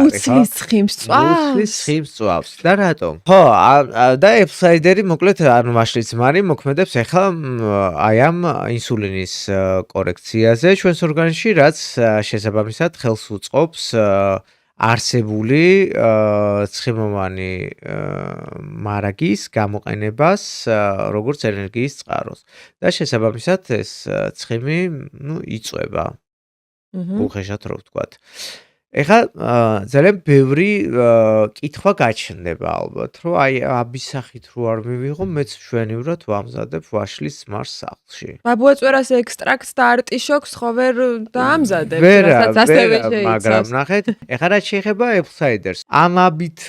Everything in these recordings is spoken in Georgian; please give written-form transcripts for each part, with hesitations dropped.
მუცლის ცხიმს მუცლის ცხიმს წვავს. და რატომ? ხო, და apple cider-ი მოკლედ ანუ ვაშლის მარი მოქმედებს ახლა აი ამ ინსულინის კორექციაზე ჩვენს ორგანიზმში, რაც შესაბამისად ხელს უწყობს არსებული ცხიმოვანი მარაგის გამოყენებას როგორც ენერგიის წყაროს. და შესაბამისად ეს ცხიმი, იწვება. უხეშად რო ვთქვათ. ეხლა ძალიან ბევრი კითხვა გაჩნდება ალბათ, რომ აი აბის სახით რო არ მივიღო, მეც მშვენივრად ვამზადებ ვაშლის მარს სახლში. ბაბუაწვერას ექსტრაქტს და არტიშოკს ხო ვერ დაამზადებ, რასაც ასევე შეიცავს. მაგრამ ნახეთ, ეხლა რაც შეეხება apple cider-ს, ამ აბით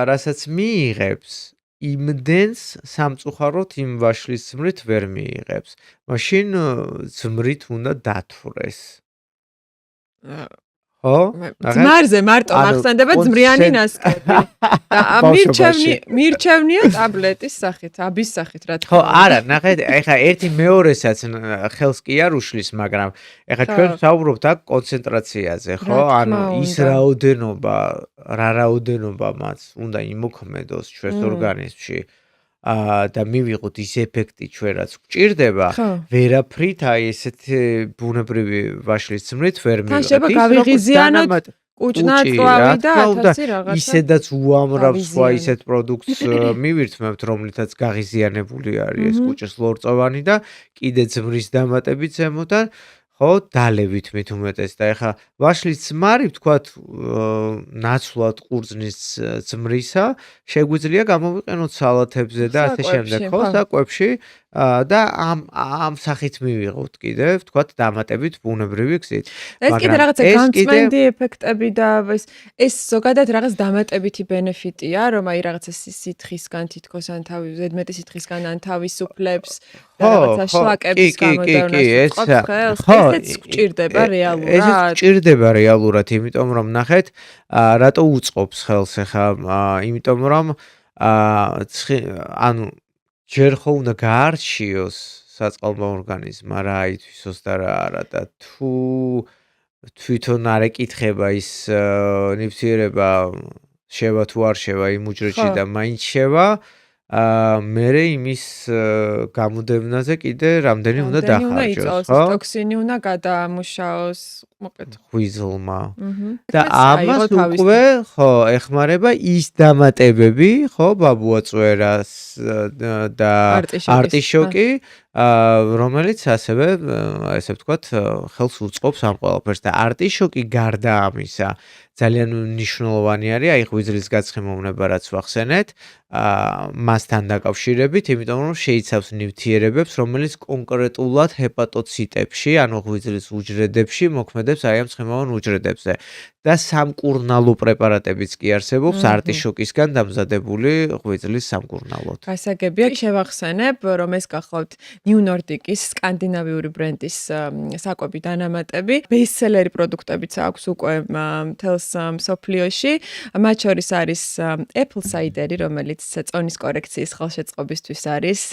რასაც მიიღებს, იმდენს სამწუხაროდ იმ ვაშლის ზმრით ვერ მიიღებს. მაშინ ზმრით უნდა დათვრეს. ხო? ძმარზე მარტო მახსენდება ძმრიანი ნასკები. და მირჩევნია ტაბლეტის სახით, აბის სახით რა თქმა ხო, არა, ნახეთ, ეხლა ერთი მეორესაც ხელს კი არ უშლის, მაგრამ ეხლა ჩვენ ვსაუბრობთ აქ კონცენტრაციაზე, ხო? ანუ ის რა რაოდენობა მას უნდა იმოქმედოს ჩვენს ორგანიზმში. და მივიღოთ ის ეფექტი ჩვენ რაც გვჭირდება, ვერაფრით აი ესეთ ბუნებრივი ვაშლის ზმრით ვერ მივიღეთ. თან შეიძლება გავიღიზიანოთ კუჭნა წვავი და 1000 რაღაცა. ისედაც უამრავ სხვა ისეთ პროდუქტს მივირთმევთ, რომლითაც გაღიზიანებული არის ეს კუჭის ლორწოვანი და კიდე ზმრის დამატებით ზემოდან ხო, დალევით მით უმეტეს და ეხა ვაშლის ზმარი ვთქვათ ნაცვლად ყურძნის ზმრისა შეგვიძლია გამოვიყენოთ სალათებზე და ასე შემდეგ, ხო, საკვებში და ამ სახით მივიღოთ კიდე ვთქვათ დამატებით ბუნებრივი გზით. ეს კიდე რაღაცა გამწმენდი ეფექტები და ეს ზოგადად რაღაც დამატებითი ბენეფიტია, რომ აი რაღაცა სითხისგან თითქოს ან ზედმეტი სითხისგან ან თავისუფლებს და რაღაცა შლაკების გამოდევნას ყოფს ხელს. ესეც გჭირდება რეალურად? ესეც გჭირდება რეალურად, იმიტომ რომ ნახეთ, რატო უწყობს ხელს ახლა, იმიტომ რომ ანუ ჯერ ხო უნდა გაარჩიოს საწყალმა ორგანიზმმა რა ითვისოს და რა არა და თუ თვითონ არ ეკითხება ის ნივთიერება შევა თუ არ შევა იმ უჯრედში და მაინც შევა, მერე იმის გამოდევნაზე კიდე რამდენი უნდა დახარჯოს, ხო? ტოქსინი უნდა გადაამუშაოს, მოკლედ ღვიძლმა. და ამას უკვე ხო ეხმარება ის დამატებები, ხო, ბაბუაწვერას და არტიშოკი, რომელიც ასევე ესე ვთქვათ, ხელს უწყობს ამ ყველაფერს და არტიშოკი გარდა ამისა ძალიან მნიშვნელოვანი არის აი ღვიძლის გაცხიმოვნება რაც ვახსენეთ, მასთან დაკავშირებით, იმიტომ რომ შეიცავს ნივთიერებებს, რომელიც კონკრეტულად ჰეპატოციტებში, ანუ ღვიძლის უჯრედებში მოქმედებს აი ამ ცხიმოვან უჯრედებზე. და სამკურნალო პრეპარატებიც კი არსებობს არტიშოკისგან დამზადებული ღვიძლის სამკურნალოდ. გასაგებია, შევახსენებ, რომ ეს გახლავთ New Nordic-ის სკანდინავიური ბრენდის საკვები დანამატები, ბესტსელერი პროდუქტებიც აქვს უკვე მთელს მსოფლიოში. მათ შორის არის apple cider-ი, რომელიც წონის კორექციის ხელშეწყობისთვის არის